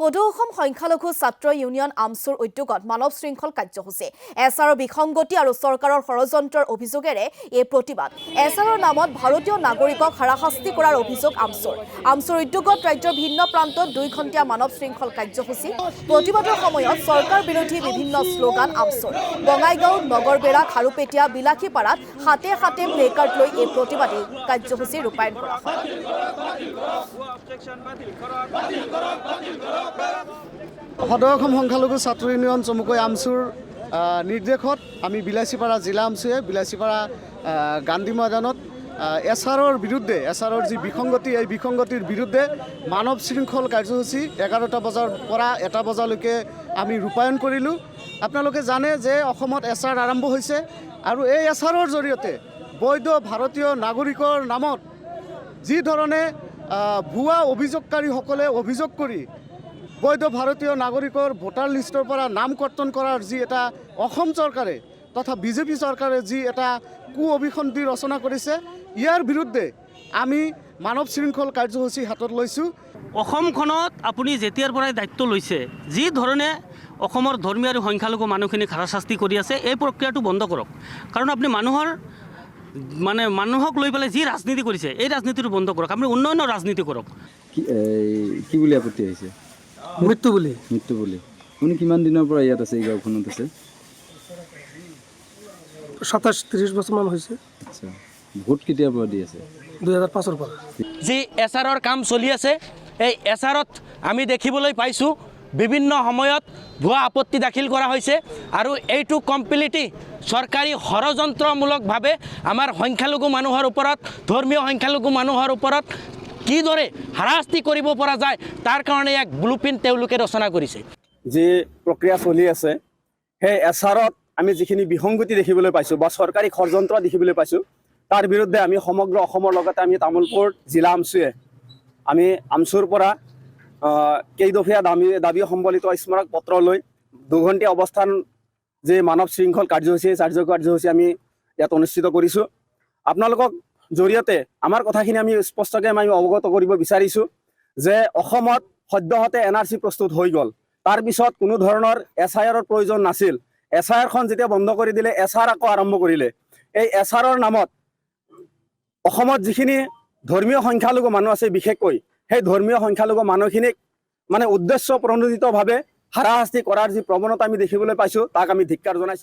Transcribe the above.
সদৌ অসম সংখ্যালঘু ছাত্ৰ ইউনিয়ন আমছুৰ উদ্যোগত মানৱ শৃংখল কাৰ্যসূচী এছআৰৰ বিসংগতি আৰু চৰকাৰৰ ষড়যন্ত্ৰৰ অভিযোগেৰে এই প্ৰতিবাদ এছআৰৰ নামত ভাৰতীয় নাগৰিকক হাৰাশাস্তি কৰাৰ অভিযোগ আমছুৰ উদ্যোগত ৰাজ্যৰ ভিন্ন প্ৰান্তত 2 ঘণ্টীয়া মানৱ শৃংখল কাৰ্যসূচী প্ৰতিবাদৰ সময়ত চৰকাৰ বিৰোধী বিভিন্ন শ্লোগান আমছুৰ বঙাইগাঁও নগৰবেৰা খাৰুপেটীয়া বিলাসীপাৰাত হাতে হাতে প্লেকাৰ্ড লৈ এই প্ৰতিবাদী কাৰ্যসূচী ৰূপায়ণ কৰা হয় সদৌ অসম সংখ্যালঘু ছাত্ৰ ইউনিয়ন চমুকৈ আমছুৰ নিৰ্দেশত আমি বিলাসীপাৰা জিলা আমছুৱে বিলাসীপাৰা গান্ধী ময়দানত এছআৰৰ বিৰুদ্ধে এছআৰৰ যি বিসংগতি এই বিসংগতিৰ বিৰুদ্ধে মানৱ শৃংখল কাৰ্যসূচী 11টা বজাৰ পৰা 1টা বজালৈকে আমি ৰূপায়ণ কৰিলোঁ। আপোনালোকে জানে যে অসমত এছআৰ আৰম্ভ হৈছে আৰু এই এছআৰৰ জৰিয়তে বৈধ ভাৰতীয় নাগৰিকৰ নামত যি ধৰণে ভুৱা অভিযোগকাৰীসকলে অভিযোগ কৰি বৈধ ভাৰতীয় নাগৰিকৰ ভোটাৰ লিষ্টৰ পৰা নাম কৰ্তন কৰাৰ যি এটা অসম চৰকাৰে তথা বিজেপি চৰকাৰে যি এটা অভিসন্ধি ৰচনা কৰিছে ইয়াৰ বিৰুদ্ধে আমি মানৱ শৃংখল কাৰ্যসূচী হাতত লৈছোঁ। অসমখনত আপুনি যেতিয়াৰ পৰাই দায়িত্ব লৈছে যি ধৰণে অসমৰ ধৰ্মীয় আৰু সংখ্যালঘু মানুহখিনিক হাৰাশাস্তি কৰি আছে এই প্ৰক্ৰিয়াটো বন্ধ কৰক, কাৰণ আপুনি মানুহক লৈ পেলাই যি ৰাজনীতি কৰিছে এই ৰাজনীতিটো বন্ধ কৰক, আপুনি উন্নয়নৰ ৰাজনীতি কৰক। কি বুলি আপত্তি আহিছে? মৃত্যু বুলি আপুনি কিমান দিনৰ পৰা ইয়াত আছে? এই গাঁওখনত আছে 27-30 বছৰমান হৈছে। আচ্ছা, ভোট কেতিয়াৰ পৰা দি আছে? 2005-ৰ পৰা। যি এছআৰৰ কাম চলি আছে এই এছআৰত আমি দেখিবলৈ পাইছোঁ বিভিন্ন সময়ত ভুৱা আপত্তি দাখিল কৰা হৈছে আৰু এইটো কমপ্লিটলি চৰকাৰী ষড়যন্ত্ৰমূলকভাৱে আমাৰ সংখ্যালঘু মানুহৰ ওপৰত ধৰ্মীয় সংখ্যালঘু মানুহৰ ওপৰত কিদৰে হাৰাশাস্তি কৰিব পৰা যায় তাৰ কাৰণে এক ব্লুপ্ৰিণ্ট তেওঁলোকে ৰচনা কৰিছে। যি প্ৰক্ৰিয়া চলি আছে সেই এছআৰত আমি যিখিনি বিসংগতি দেখিবলৈ পাইছোঁ বা চৰকাৰী ষড়যন্ত্ৰ দেখিবলৈ পাইছোঁ তাৰ বিৰুদ্ধে আমি সমগ্ৰ অসমৰ লগতে আমি তামোলপুৰ জিলা আমছুৱে আমি আমছুৰ পৰা কেইদফীয়া দাবী সম্বলিত স্মাৰক পত্ৰ লৈ 2 ঘণ্টীয়া অৱস্থান যে মানৱ শৃংখল কাৰ্যসূচী আমি ইয়াত অনুষ্ঠিত কৰিছোঁ। আপোনালোকক জৰিয়তে আমাৰ কথাখিনি আমি স্পষ্টকৈ আমি অৱগত কৰিব বিচাৰিছোঁ যে অসমত সদ্যহতে NRC প্ৰস্তুত হৈ গ'ল, তাৰপিছত কোনো ধৰণৰ SIRৰ প্ৰয়োজন নাছিল। SIRখন যেতিয়া বন্ধ কৰি দিলে SR আকৌ আৰম্ভ কৰিলে। এই SRৰ নামত অসমত যিখিনি ধৰ্মীয় সংখ্যালঘু মানুহ আছে বিশেষকৈ সেই ধৰ্মীয় সংখ্যালঘু মানুহখিনিক উদ্দেশ্য প্ৰণোদিতভাৱে হাৰাশাস্তি কৰাৰ যি প্ৰৱণতা আমি দেখিবলৈ পাইছোঁ তাক আমি ধিক্কাৰ জনাইছোঁ।